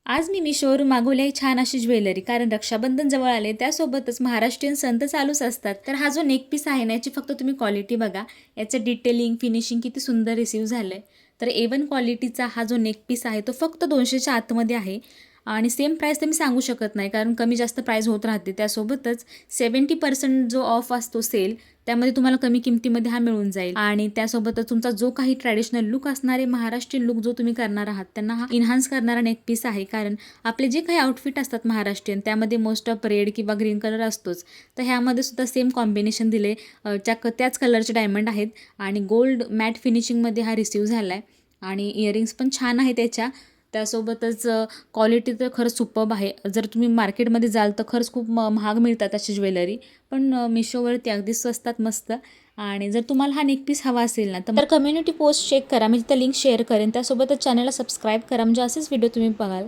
आज मी मिशोवरून मागवली आहे छान अशी ज्वेलरी, कारण रक्षाबंधन जवळ आले, त्यासोबतच महाराष्ट्रीयन सण तर चालूच असतात. तर हा जो नेक पीस आहे ना, याची फक्त तुम्ही क्वालिटी बघा. याचं डिटेलिंग फिनिशिंग किती सुंदर रिसीव्ह झालं आहे. तर A1 क्वालिटीचा हा जो नेक पीस आहे तो फक्त 200च्या आतमध्ये आहे. आणि सेम प्राईस तर मी सांगू शकत नाही, कारण कमी जास्त प्राईस होत राहते. त्यासोबतच 70% जो ऑफ असतो सेल, त्यामध्ये तुम्हाला कमी किमतीमध्ये हा मिळून जाईल. आणि त्यासोबतच तुमचा जो काही ट्रॅडिशनल लुक असणार आहे, महाराष्ट्रीयन लुक जो तुम्ही करणार आहात, त्यांना हा इन्हान्स करणारा नेक पीस आहे. कारण आपले जे काही आउटफिट असतात महाराष्ट्रीयन, त्यामध्ये मोस्ट ऑफ रेड किंवा ग्रीन कलर असतोच. तर ह्यामध्ये सुद्धा सेम कॉम्बिनेशन दिले, त्याच कलरचे डायमंड आहेत आणि गोल्ड मॅट फिनिशिंगमध्ये हा रिसीव्ह झाला आहे. आणि इयरिंग्स पण छान आहे त्याच्या. त्यासोबतच क्वालिटी तर खरंच सुपर्ब आहे. जर तुम्ही मार्केटमध्ये जाल तर खरंच खूप महाग मिळतात अशी ज्वेलरी, पण मिशोवरती अगदी स्वस्तात मस्त. आणि जर तुम्हाला हा नेक पीस हवा असेल ना, तर कम्युनिटी पोस्ट चेक करा, मी तिथं लिंक शेअर करेन. त्यासोबतच चॅनलला सबस्क्राईब करा, म्हणजे असेच व्हिडिओ तुम्ही बघाल.